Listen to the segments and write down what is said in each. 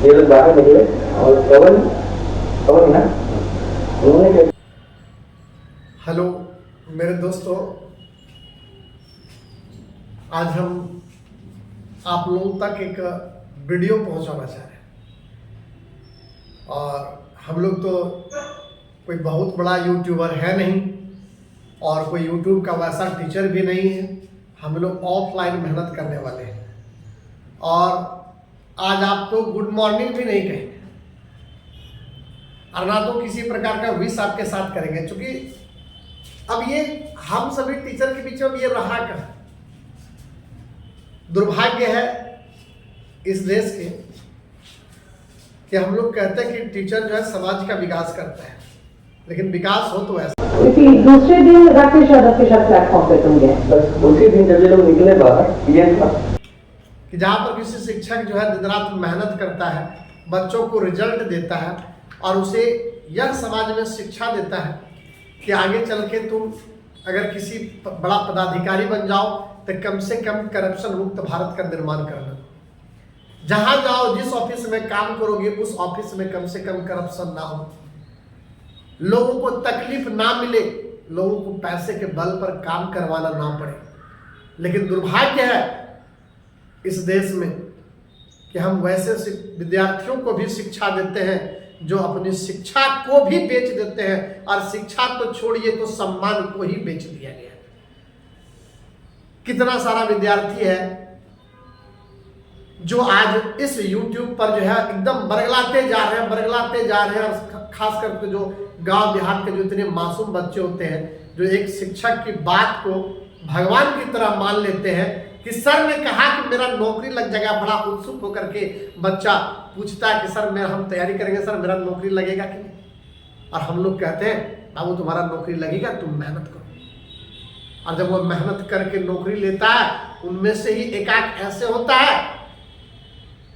ये लोग बाहर निकले और पवन ना उन्होंने। हेलो मेरे दोस्तों, आज हम आप लोगों तक एक वीडियो पहुंचाना चाह रहे हैं। और हम लोग तो कोई बहुत बड़ा यूट्यूबर है नहीं और कोई यूट्यूब का वैसा टीचर भी नहीं है। हम लोग ऑफलाइन मेहनत करने वाले हैं और आज आपको गुड मॉर्निंग भी नहीं कहेंगे और ना तो किसी प्रकार का विश आपके साथ करेंगे, क्योंकि अब ये हम सभी टीचर के बीच में ये रहा का दुर्भाग्य है इस देश के कि हम लोग कहते हैं कि टीचर जो है समाज का विकास करता है, लेकिन विकास हो तो ऐसा। दूसरे दिन राकेश प्लेटफॉर्म पे तुम गए, बस उसी दिन जब ये लोग निकले बाहर ये था कि जहाँ पर किसी शिक्षक जो है दिन रात मेहनत करता है, बच्चों को रिजल्ट देता है और उसे यह समाज में शिक्षा देता है कि आगे चल के तुम अगर किसी बड़ा पदाधिकारी बन जाओ तो कम से कम करप्शन मुक्त भारत का निर्माण करना। जहां जाओ, जिस ऑफिस में काम करोगे उस ऑफिस में कम से कम करप्शन ना हो, लोगों को तकलीफ ना मिले, लोगों को पैसे के बल पर काम करवाना ना पड़े। लेकिन दुर्भाग्य है इस देश में कि हम वैसे विद्यार्थियों को भी शिक्षा देते हैं जो अपनी शिक्षा को भी बेच देते हैं, और शिक्षा तो छोड़िए तो सम्मान को ही बेच दिया गया। कितना सारा विद्यार्थी है जो आज इस YouTube पर जो है एकदम बरगलाते जा रहे हैं और खास करके जो गांव देहात के जो इतने मासूम बच्चे होते हैं जो एक शिक्षक की बात को भगवान की तरह मान लेते हैं कि सर ने कहा कि मेरा नौकरी लग जाएगा। बड़ा उत्सुक होकर के बच्चा पूछता है कि सर हम तैयारी करेंगे, सर मेरा नौकरी लगेगा कि नहीं। और हम लोग कहते हैं बाबू तुम्हारा नौकरी लगेगा, तुम मेहनत करो। और जब वो मेहनत करके नौकरी लेता है उनमें से ही एकाक ऐसे होता है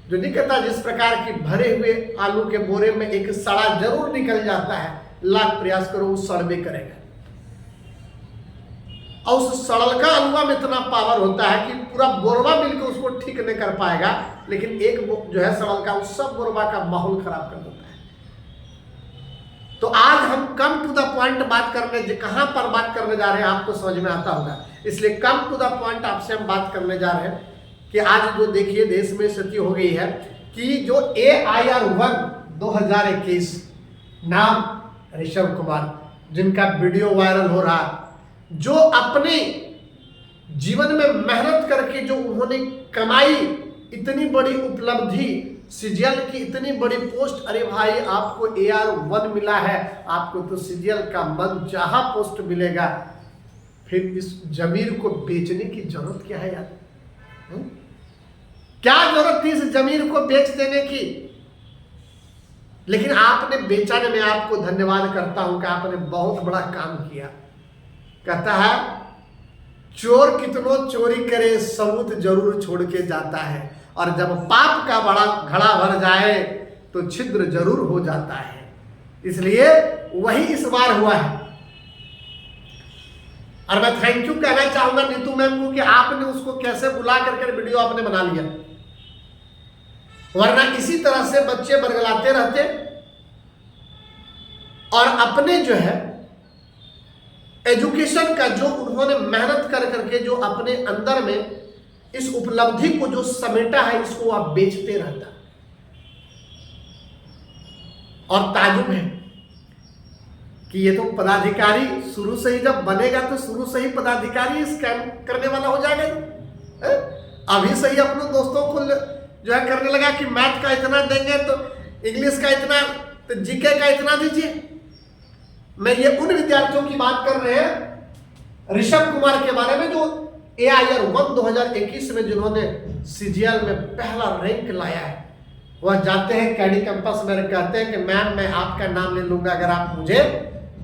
जो नहीं कहता जिस प्रकार की भरे हुए आलू के बोरे में एक सड़ा जरूर निकल जाता है, लाख प्रयास करो उस सड़बे करेगा। और उस सड़ल का आलूआ में इतना पावर होता है कि पूरा बोरवा मिलकर उसको ठीक नहीं कर पाएगा, लेकिन एक जो है सड़ल का उस सब बोरवा का माहौल खराब कर देता है। तो आज हम कम टू द पॉइंट बात करने, कहां पर बात करने जा रहे हैं आपको समझ में आता होगा, इसलिए कम टू द पॉइंट आपसे हम बात करने जा रहे हैं कि आज जो देखिए देश में स्थिति हो गई है कि जो AIR-1 2021 नाम ऋषभ कुमार, जिनका वीडियो वायरल हो रहा, जो अपने जीवन में मेहनत करके जो उन्होंने कमाई, इतनी बड़ी उपलब्धि, सीजीएल की इतनी बड़ी पोस्ट। अरे भाई आपको AR-1 मिला है, आपको तो सीजीएल का मन चाहा पोस्ट मिलेगा, फिर इस जमीर को बेचने की जरूरत क्या है यार? क्या जरूरत थी इस जमीर को बेच देने की? लेकिन आपने बेचा ने, मैं आपको धन्यवाद करता हूं कि आपने बहुत बड़ा काम किया। कहता है चोर कितनो चोरी करे सबूत जरूर छोड़ के जाता है, और जब पाप का बड़ा घड़ा भर जाए तो छिद्र जरूर हो जाता है। इसलिए वही इस बार हुआ है। और मैं थैंक यू कहना चाहूंगा नीतू मैम को कि आपने उसको कैसे बुला करके वीडियो आपने बना लिया, वरना इसी तरह से बच्चे बरगलाते रहते और अपने जो है एजुकेशन का जो उन्होंने मेहनत कर करके जो अपने अंदर में इस उपलब्धि को जो समेटा है, इसको आप बेचते रहता। और ताजुब है कि ये तो पदाधिकारी शुरू से ही जब बनेगा तो शुरू से ही पदाधिकारी स्कैम करने वाला हो जाएगा। अभी से ही अपने दोस्तों को जो है करने लगा कि मैथ का इतना देंगे तो इंग्लिश का इतना, तो जीके का इतना दीजिए। मैं ये उन विद्यार्थियों की बात कर रहे हैं ऋषभ कुमार के बारे में जो AIR-1 2021 में जिन्होंने सीजीएल में पहला रैंक लाया है। वह जाते हैं कैडी कैंपस में, कहते हैं कि मैम मैं आपका नाम ले लूंगा अगर आप मुझे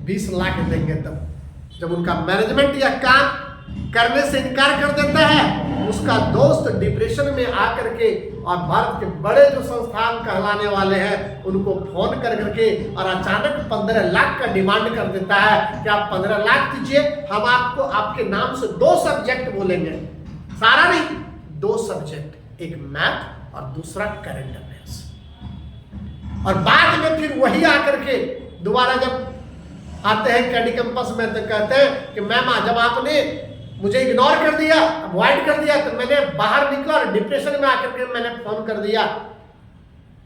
20 लाख देंगे। तब जब उनका मैनेजमेंट या काम करने से इनकार कर देता है, उसका दोस्त डिप्रेशन में आकर के और भारत के बड़े जो संस्थान कहलाने वाले हैं उनको फोन कर करके और अचानक 15 लाख का डिमांड कर देता है कि आप 15 लाख दीजिए, हम आपको आपके नाम से 2 सब्जेक्ट बोलेंगे, सारा नहीं 2 सब्जेक्ट, एक मैथ और दूसरा करंट अफेयर्स। और बाद में फिर वही आकर के दोबारा जब आते हैं कैडी कैंपस में तो कहते हैं कि मैम जब आपने मुझे इग्नोर कर दिया, अवॉइड कर दिया, तो मैंने बाहर निकला और डिप्रेशन में आकर के मैंने फोन कर दिया।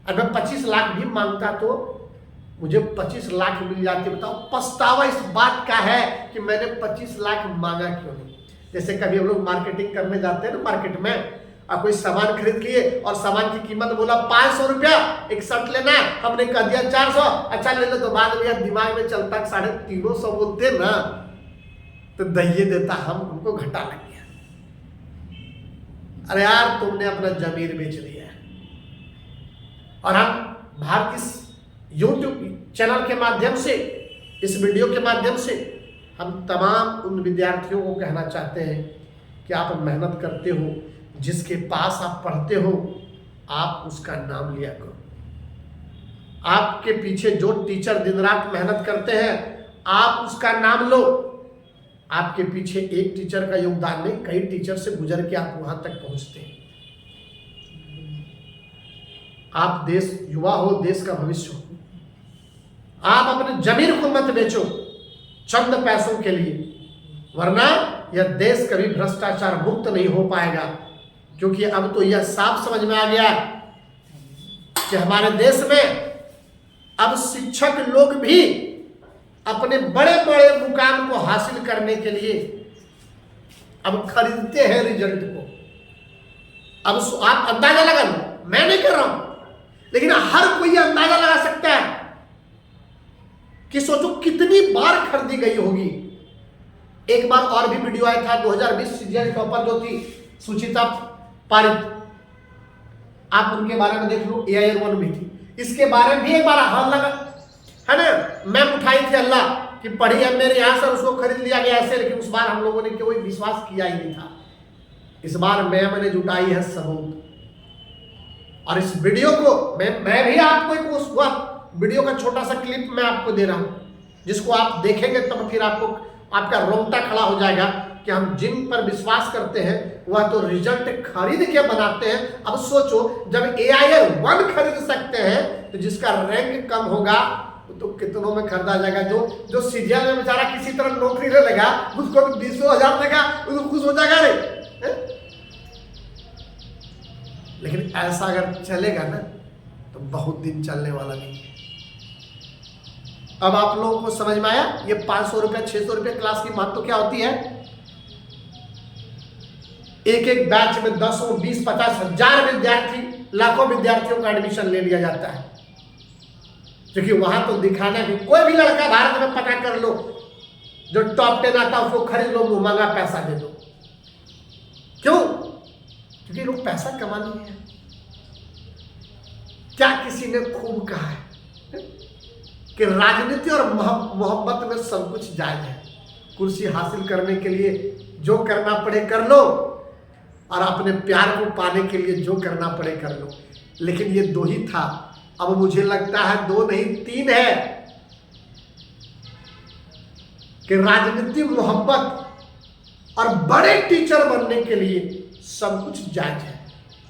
और मैं 25 लाख भी मांगता तो मुझे 25 लाख मिल जाती। बताओ पछतावा इस बात का है कि मैंने 25 लाख मांगा क्यों नहीं। जैसे कभी हम लोग मार्केटिंग करने जाते हैं ना मार्केट में, और कोई सामान खरीद लिए और सामान की कीमत बोला 500 रुपया, एक शर्ट लेना है, हमने कह दिया 400, अच्छा ले लो। तो बाद में दिमाग में चलता 350 बोलते ना तो दहिए देता हमको घाटा लग गया। अरे यार तुमने अपना जमीर बेच दिया है। और हम भारत इस यूट्यूब चैनल के माध्यम से, इस वीडियो के माध्यम से हम तमाम उन विद्यार्थियों को कहना चाहते हैं कि आप मेहनत करते हो, जिसके पास आप पढ़ते हो आप उसका नाम लिया करो। आपके पीछे जो टीचर दिन रात मेहनत करते हैं आप उसका नाम लो। आपके पीछे एक टीचर का योगदान नहीं, कई टीचर से गुजर के आप वहां तक पहुंचते हैं। आप देश युवा हो, देश का भविष्य हो। आप अपने जमीन को मत बेचो चंद पैसों के लिए, वरना यह देश कभी भ्रष्टाचार मुक्त नहीं हो पाएगा। क्योंकि अब तो यह साफ समझ में आ गया कि हमारे देश में अब शिक्षक लोग भी अपने बड़े बड़े मुकाम को हासिल करने के लिए अब खरीदते हैं रिजल्ट को। अब आप अंदाजा लगा लो, मैं नहीं कर रहा हूं, लेकिन हर कोई अंदाजा लगा सकता है कि सोचो कितनी बार खरीदी गई होगी। एक बार और भी वीडियो आया था 2020 सीजीएल टॉपर जो थी सुचिता पारित, आप उनके बारे में देख लो, AIR 1 भी थी। इसके बारे में भी एक बार हाल लगा है ना, मैम उठाई थी अल्लाह कि पढ़ी है मेरे यहां से, उसको खरीद लिया गया ऐसे। लेकिन उस बार हम लोगों ने कोई विश्वास किया ही नहीं था। इस बार मैम ने जुटाई है सबूत। और इस वीडियो को मैं भी आपको एक उस वीडियो का छोटा सा क्लिप मैं आपको दे रहा हूं, जिसको आप देखेंगे तब फिर आपको आपका रोंगटा खड़ा हो जाएगा कि हम जिन पर विश्वास करते हैं वह तो रिजल्ट खरीद के बनाते हैं। अब सोचो जब AIR 1 खरीद सकते हैं तो जिसका रैंक कम होगा तो कितनों में खरीदा जाएगा। जो सीजीएल में बेचारा किसी तरह नौकरी ले लेगा, उसको तो 20,000 देगा, उसको खुश हो जाएगा रे। लेकिन ऐसा अगर चलेगा ना तो बहुत दिन चलने वाला नहीं है। अब आप लोगों को समझ में आया ये 500 रुपया 600 रुपया क्लास की महत्व क्या होती है। एक एक बैच में 10, 20, 50 हजार विद्यार्थी, लाखों विद्यार्थियों का एडमिशन ले लिया जाता है। क्योंकि वहां तो दिखाना भी, कोई भी लड़का भारत में पता कर लो जो टॉप 10 आता उसको खरीद लो, मुंह मांगा पैसा दे दो। क्यों? क्योंकि लोग पैसा कमा लिए हैं। क्या किसी ने खूब कहा है कि राजनीति और मोहब्बत में सब कुछ जायज है। कुर्सी हासिल करने के लिए जो करना पड़े कर लो, और अपने प्यार को पाने के लिए जो करना पड़े कर लो। लेकिन ये 2 ही था, अब मुझे लगता है 2 नहीं 3 है कि राजनीति, मोहब्बत और बड़े टीचर बनने के लिए सब कुछ जायज है।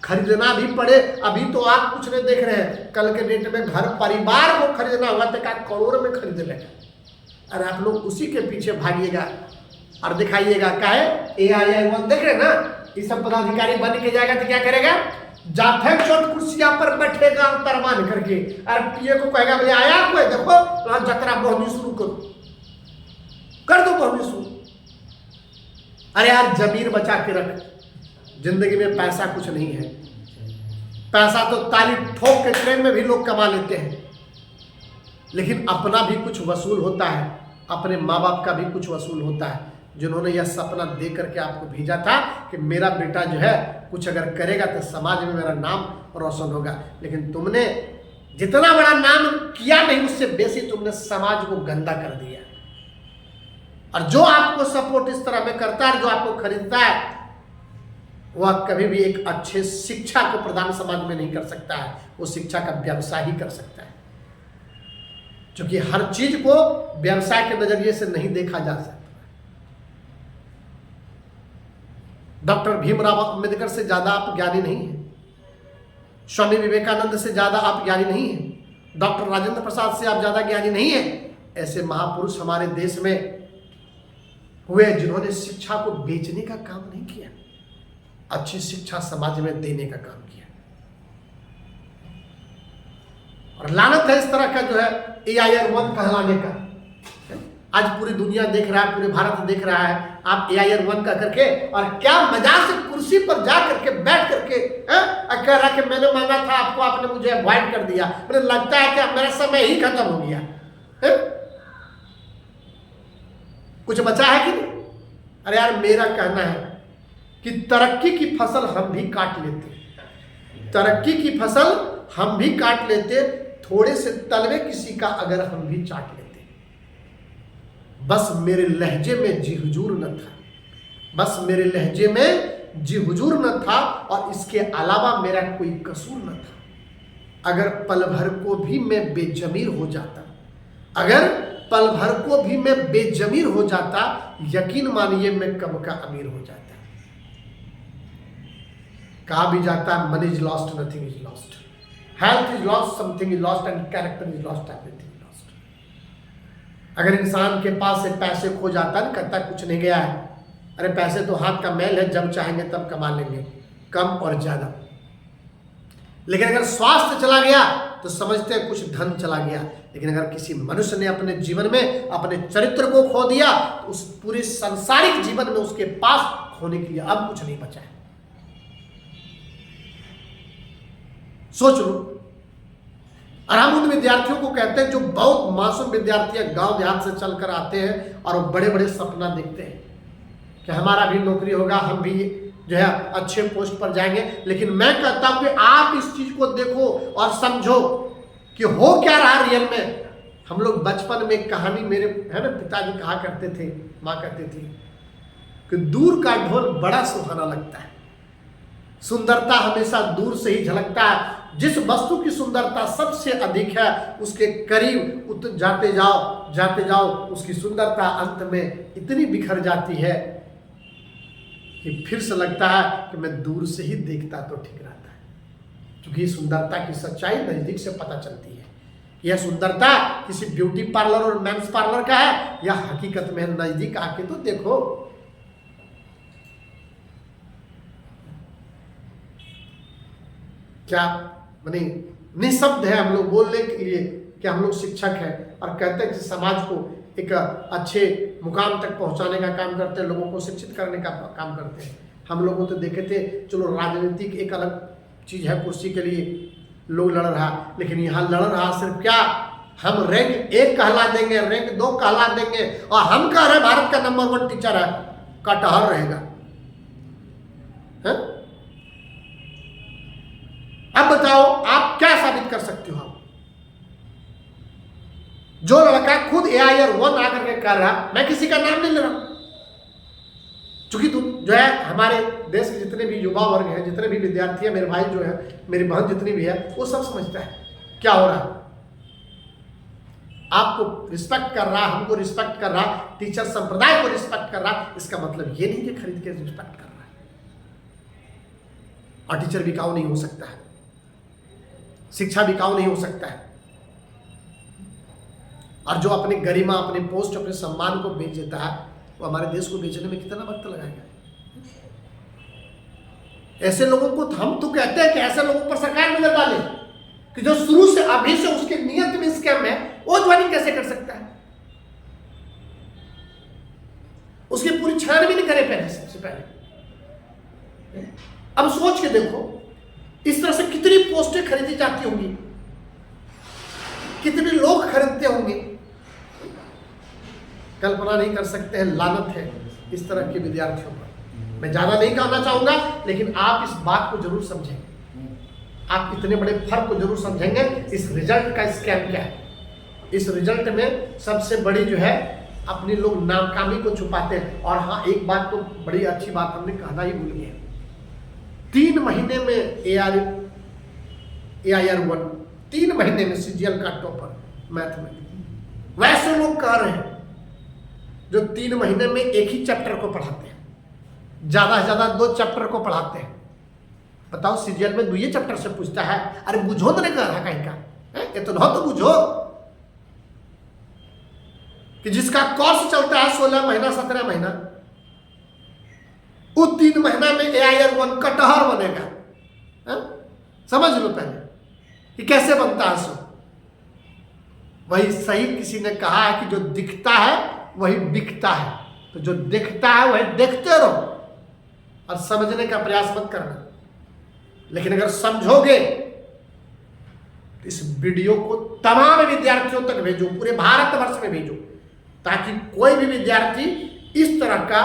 खरीदना भी पड़े, अभी तो आप कुछ नहीं देख रहे हैं, कल के डेट में घर परिवार को खरीदना हुआ तो क्या करोड़ में खरीद लेगा। और आप लोग उसी के पीछे भागिएगा और दिखाइएगा। क्या है AIR 1 देख रहे हैं ना, ये सब पदाधिकारी बन के जाएगा तो क्या करेगा, जाते चोट कुर्सियां पर बैठेगा तरमान करके, और PA को कहेगा भैया आया कोई देखो तो जकरा बहनी शुरू करो, कर दो बहनी शुरू। अरे यार जमीर बचा के रख, जिंदगी में पैसा कुछ नहीं है। पैसा तो ताली ठोक के ट्रेन में भी लोग कमा लेते हैं, लेकिन अपना भी कुछ वसूल होता है, अपने माँ बाप का भी कुछ वसूल होता है, जिन्होंने यह सपना दे करके आपको भेजा था कि मेरा बेटा जो है कुछ अगर करेगा तो समाज में मेरा नाम रोशन होगा। लेकिन तुमने जितना बड़ा नाम किया नहीं, उससे बेसी तुमने समाज को गंदा कर दिया। और जो आपको सपोर्ट इस तरह में करता है, जो आपको खरीदता है, वह कभी भी एक अच्छे शिक्षा को प्रदान समाज में नहीं कर सकता है। वो शिक्षा का व्यवसाय ही कर सकता है, क्योंकि हर चीज को व्यवसाय के नजरिए से नहीं देखा जा सकता। डॉक्टर भीमराव अंबेडकर से ज्यादा आप ज्ञानी नहीं हैं, स्वामी विवेकानंद से ज्यादा आप ज्ञानी नहीं हैं, डॉक्टर राजेंद्र प्रसाद से आप ज्यादा ज्ञानी नहीं है। ऐसे महापुरुष हमारे देश में हुए जिन्होंने शिक्षा को बेचने का काम नहीं किया, अच्छी शिक्षा समाज में देने का काम किया। और लानत है इस तरह का जो है AIR 1 कहलाने का। आज पूरी दुनिया देख रहा है, पूरे भारत देख रहा है आप AIR 1 का करके, और क्या मजाक से कुर्सी पर जा करके बैठ करके कह रहा कि मैंने मांगा था आपको, आपने मुझे अवॉइड कर दिया, मुझे लगता है कि मेरा समय ही खत्म हो गया है? कुछ बचा है कि नहीं? अरे यार, मेरा कहना है कि तरक्की की फसल हम भी काट लेते, तरक्की की फसल हम भी काट लेते, थोड़े से तलवे किसी का अगर हम भी चाट लेते। बस मेरे लहजे में जी हुजूर न था, बस मेरे लहजे में जी हुजूर न था, और इसके अलावा मेरा कोई कसूर न था। अगर पल भर को भी मैं बेजमीर हो जाता, अगर पल भर को भी मैं बेजमीर हो जाता, यकीन मानिए मैं कब का अमीर हो जाता। कहा भी जाता है, money is lost, nothing is lost, health is lost, something is lost, and character is lost, everything is lost. अगर इंसान के पास से पैसे खो जाता है, कहता कुछ नहीं गया है, अरे पैसे तो हाथ का मैल है, जब चाहेंगे तब कमा लेंगे, कम और ज्यादा। लेकिन अगर स्वास्थ्य चला गया तो समझते हैं कुछ धन चला गया। लेकिन अगर किसी मनुष्य ने अपने जीवन में अपने चरित्र को खो दिया, तो उस पूरे सांसारिक जीवन में उसके पास खोने के लिए अब कुछ नहीं बचा है। सोच लो, और हम उन विद्यार्थियों को कहते हैं जो बहुत मासूम विद्यार्थी गांव देहात से चलकर आते हैं और वो बड़े बड़े सपना देखते हैं कि हमारा भी नौकरी होगा, हम भी जो है अच्छे पोस्ट पर जाएंगे। लेकिन मैं कहता हूं कि आप इस चीज को देखो और समझो कि हो क्या रहा रियल में। हम लोग बचपन में कहानी, मेरे है ना पिताजी कहा करते थे, माँ कहती थी कि दूर का ढोल बड़ा सुहाना लगता है, सुंदरता हमेशा दूर से ही झलकता है। जिस वस्तु की सुंदरता सबसे अधिक है, उसके करीब जाते जाओ उसकी सुंदरता अंत में इतनी बिखर जाती है कि फिर से लगता है कि मैं दूर से ही देखता तो ठीक रहता है। क्योंकि सुंदरता की सच्चाई नजदीक से पता चलती है। यह सुंदरता किसी ब्यूटी पार्लर और मेंस पार्लर का है या हकीकत में नजदीक आके तो देखो। क्या माने निशब्द है हम लोग बोलने के लिए कि हम लोग शिक्षक हैं और कहते हैं कि समाज को एक अच्छे मुकाम तक पहुंचाने का काम करते हैं, लोगों को शिक्षित करने का काम करते हैं। हम लोगों तो देखे थे, चलो राजनीतिक एक अलग चीज है, कुर्सी के लिए लोग लड़ रहा, लेकिन यहाँ लड़ रहा सिर्फ क्या, हम रैंक 1 कहला देंगे, रैंक 2 कहला देंगे, और हम कह रहे भारत का नंबर 1 टीचर है, कटहर रहेगा है? अब बताओ आप क्या साबित कर सकते हो? जो लड़का खुद AIR 1 आकर के कर रहा, मैं किसी का नाम नहीं ले रहा, चूंकि तुम जो है हमारे देश के जितने भी युवा वर्ग हैं, जितने भी विद्यार्थी हैं, मेरे भाई जो है, मेरी बहन जितनी भी है, वो सब समझता है क्या हो रहा है। आपको रिस्पेक्ट कर रहा, हमको रिस्पेक्ट कर रहा, टीचर संप्रदाय को रिस्पेक्ट कर रहा, इसका मतलब ये नहीं कि खरीद के रिस्पेक्ट कर रहा है। और टीचर बिकाऊ नहीं हो सकता है, शिक्षा बिकाऊ नहीं हो सकता है। और जो अपनी गरिमा, अपने पोस्ट, अपने सम्मान को बेच देता है, वो हमारे देश को बेचने में कितना वक्त लगाएगा। ऐसे लोगों को हम तो कहते हैं कि ऐसे लोगों पर सरकार नजर डाले कि जो शुरू से अभी से उसके नियत में स्कैम है, वो ज्वाइनिंग कैसे कर सकता है, उसकी पूरी छानबीन करे पहले, सबसे पहले। अब सोच के देखो, इस तरह से कितनी पोस्टें खरीदी जाती होंगी, कितने लोग खरीदते होंगे, कल्पना नहीं कर सकते हैं। लानत है इस तरह के विद्यार्थियों पर। मैं ज्यादा नहीं कहना चाहूंगा, लेकिन आप इस बात को जरूर समझेंगे, आप इतने बड़े फर्क को जरूर समझेंगे। इस रिजल्ट का स्कैम क्या है? इस रिजल्ट में सबसे बड़ी जो है अपनी लोग नाकामी को छुपाते हैं। और हाँ, एक बात तो बड़ी अच्छी बात हमने कहना ही भूल गए, 3 महीने में AIR 1 3 महीने में CGL का टॉपर मैथ में। वैसे लोग कह रहे हैं जो 3 महीने में एक ही चैप्टर को पढ़ाते हैं, ज्यादा से ज्यादा 2 चैप्टर को पढ़ाते हैं। बताओ CGL में 2 चैप्टर से पूछता है, अरे बुझो तो नहीं कर रहा कहीं का, इतना तो बुझो कि जिसका कोर्स चलता है 16 महीना 17 महीना, वो 3 महीना में AIR-1 कटहर बनेगा। हा? समझ लो पहले कि कैसे बनता है। सो वही सही किसी ने कहा है कि जो दिखता है वही बिकता है। तो जो दिखता है वही देखते रहो और समझने का प्रयास मत करना। लेकिन अगर समझोगे तो इस वीडियो को तमाम विद्यार्थियों तक भेजो, पूरे भारतवर्ष में भेजो, ताकि कोई भी विद्यार्थी इस तरह का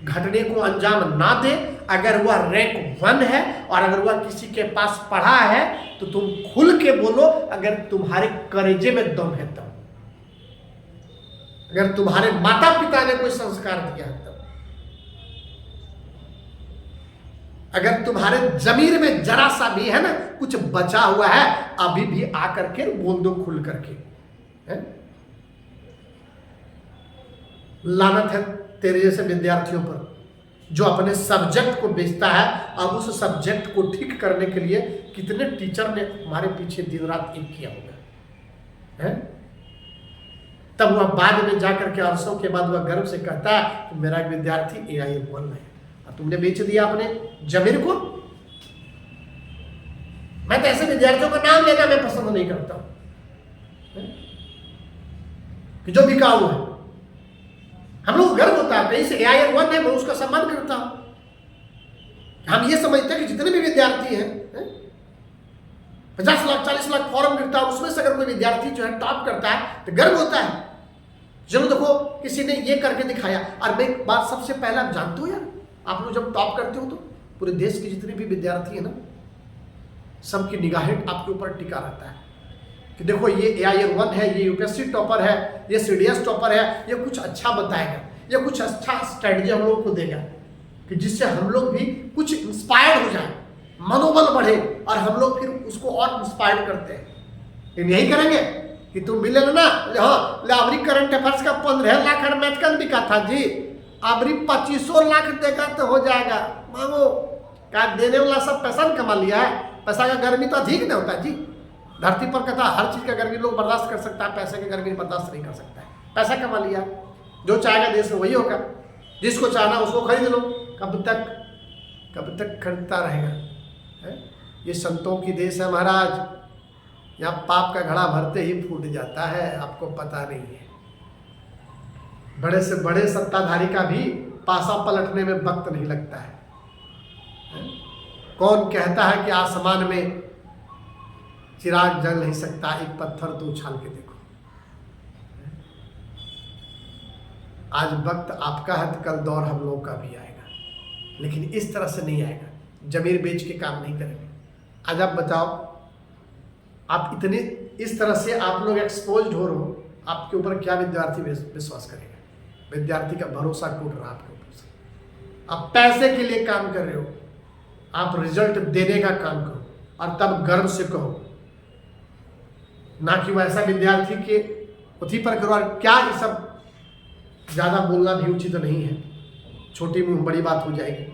घटने को अंजाम ना दे। अगर वह रैंक 1 है और अगर वह किसी के पास पढ़ा है तो तुम खुल के बोलो, अगर तुम्हारे कलेजे में दम है तब, अगर तुम्हारे माता पिता ने कोई संस्कार दिया है तब, अगर तुम्हारे जमीर में जरा सा भी है ना कुछ बचा हुआ है, अभी भी आकर के बोल दो खुल करके। है? लानत है तेरे जैसे विद्यार्थियों पर जो अपने सब्जेक्ट को बेचता है। अब उस सब्जेक्ट को ठीक करने के लिए कितने टीचर ने हमारे पीछे दिन रात एक किया होगा। है? तब वह बाद में जाकर के अरसों के बाद वह गर्व से कहता है कि मेरा एक विद्यार्थी AIR-1 है, और तुमने बेच दिया अपने जमीर को। मैं तो ऐसे विद्यार्थियों का नाम लेना मैं पसंद नहीं करता हूं कि जो बिकाऊ है। हम लोग गर्व होता है, कहीं से AIR-1 है, मैं उसका सम्मान करता हूं। हम ये समझते हैं कि जितने भी विद्यार्थी हैं, 50 लाख 40 लाख फॉर्म गिरता है, उसमें से अगर कोई विद्यार्थी जो है टॉप करता है तो गर्व होता है। चलो देखो किसी ने ये करके दिखाया। और मैं एक बात सबसे पहले आप जानते हो यार, आप लोग जब टॉप करते हो तो पूरे देश के जितने भी विद्यार्थी है ना, सबकी निगाहें आपके ऊपर टिका रहता है कि देखो ये AIR-1 है, ये UPSC टॉपर है, ये CDS टॉपर है, ये कुछ अच्छा बताएगा, ये कुछ अच्छा स्ट्रेटजी हम लोग को देगा कि जिससे हम लोग भी कुछ इंस्पायर्ड हो जाए, मनोबल बढ़े और हम लोग फिर उसको और इंस्पायर्ड करते हैं। लेकिन यही करेंगे कि तुम मिले ना, हाँ लावरी करंट अफेयर्स का 15 लाख मैथ का बिका था जी, अबरी 2500 लाख देगा तो हो जाएगा। मांगो क्या देने वाला सब पैसा कमा लिया है। पैसा का गर्मी तो अधिक नहीं होता जी। धरती पर कहता हर चीज का गर्मी लोग बर्दाश्त कर सकता है, पैसे की गर्मी बर्दाश्त नहीं कर सकता है। पैसा कमा लिया, जो चाहेगा देश में वही होगा, जिसको चाहना उसको खरीद लो। कब तक खरीदता रहेगा। है? ये संतों की देश है महाराज, यहाँ पाप का घड़ा भरते ही फूट जाता है, आपको पता नहीं है। बड़े से बड़े सत्ताधारी का भी पासा पलटने में वक्त नहीं लगता है। कौन कहता है कि आसमान में चिराग जल नहीं सकता, एक पत्थर तो उछाल के देखो। आज वक्त आपका है तो कल दौर हम लोग का भी आएगा, लेकिन इस तरह से नहीं आएगा। जमीर बेच के काम नहीं करेंगे। आज आप बताओ, आप इतने इस तरह से आप लोग एक्सपोज्ड हो रहे हो, आपके ऊपर क्या विद्यार्थी विश्वास करेगा? विद्यार्थी का भरोसा टूट रहा आपके ऊपर से। आप पैसे के लिए काम कर रहे हो, आप रिजल्ट देने का काम करो और तब गर्व से कहो, ना कि वो ऐसा विद्यार्थी के उसी पर करो। और क्या ये सब ज़्यादा बोलना भी उचित तो नहीं है, छोटी मुंह बड़ी बात हो जाएगी।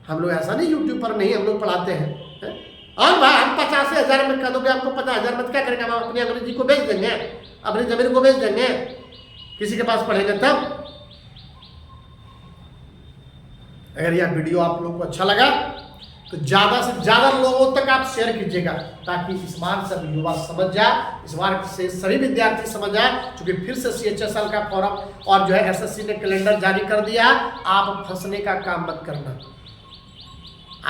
हम लोग ऐसा नहीं यूट्यूब पर नहीं हम लोग पढ़ाते हैं, है? और भाई हम 50,000 में कर दोगे, आपको 50,000 में क्या करेंगे? हम अपनी अंग्रेजी को बेच देंगे, अपनी जमीन को बेच देंगे, किसी के पास पढ़ेंगे तब। अगर यह वीडियो आप लोगों को अच्छा लगा तो ज़्यादा से ज़्यादा लोगों तक आप शेयर कीजिएगा, ताकि इस बार सब युवा समझ जाए, इस बार से सभी विद्यार्थी समझ जाए। क्योंकि फिर से CHSL का फॉर्म और जो है SSC ने कैलेंडर जारी कर दिया। आप फंसने का काम मत करना।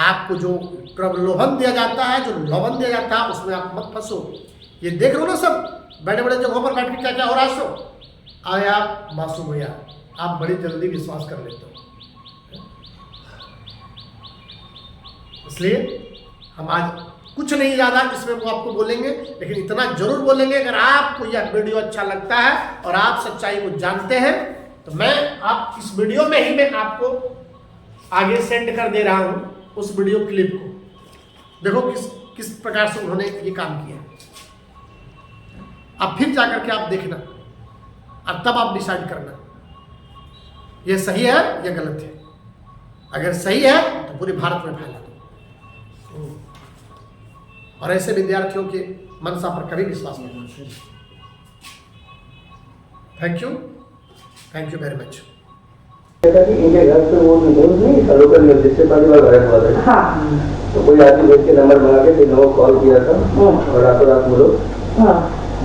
आपको जो प्रलोभन दिया जाता है, जो लोभन दिया जाता है, उसमें आप मत फंसो। ये देख रहे हो ना, सब बड़े बड़े जगहों पर बैठ के क्या क्या हो रहा है। सो आए आप मासूम हो यार, आप बड़ी जल्दी विश्वास कर लेते हो। इसलिए हम आज कुछ नहीं ज़्यादा इसमें वो आपको बोलेंगे, लेकिन इतना जरूर बोलेंगे, अगर आपको यह वीडियो अच्छा लगता है और आप सच्चाई को जानते हैं तो मैं आप इस वीडियो में ही मैं आपको आगे सेंड कर दे रहा हूं उस वीडियो क्लिप को। देखो किस प्रकार से उन्होंने ये काम किया। अब फिर जाकर के आप देखना और तब आप डिसाइड करना ये सही है या गलत है। अगर सही है तो पूरे भारत में फैला दो। और ऐसे विद्यार्थियों के मनसा पर कभी विश्वास नहीं करते। Thank you very much. जैसा कि इनके घर पे वो न्यूज नहीं था, लोकल न्यूज, जिससे पहली बार वायरल हुआ था। हाँ तो कोई आदमी देख के नंबर मंगा के फिर लोगों को कॉल किया था और रातों रात वो लोग हाँ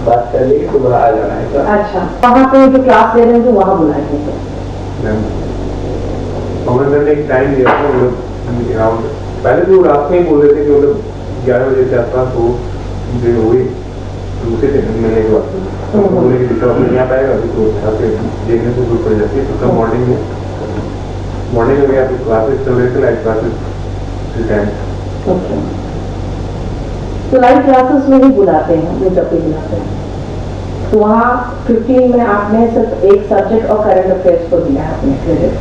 बात कर ली कि सुबह आ जाना है। अच्छा, वहाँ पे जो क्लास ले रहे थे वहाँ बुलाए थे। कॉमन ने एक टाइम दिया था, मतलब अराउंड पहले तो रात में ही बोल रहे थे कि मतलब 11 बजे के आसपास वो देर हो गई, दूसरे दिन मिलने के बाद तो बोले कि डिस्टर्ब नहीं आ पाएगा, तो यहाँ से देखने से जरूरत पड़ जाती है। तो कल मॉर्निंग में भी आपकी क्लासेस चल रहे थे, लाइव क्लासेस टाइम। ओके, तो लाइव क्लासेस में ही बुलाते हैं, वो जब भी बुलाते हैं। तो वहाँ 15 में आपने सिर्फ एक सब्जेक्ट और करंट अफेयर्स को दिया है अपने क्रेडिट।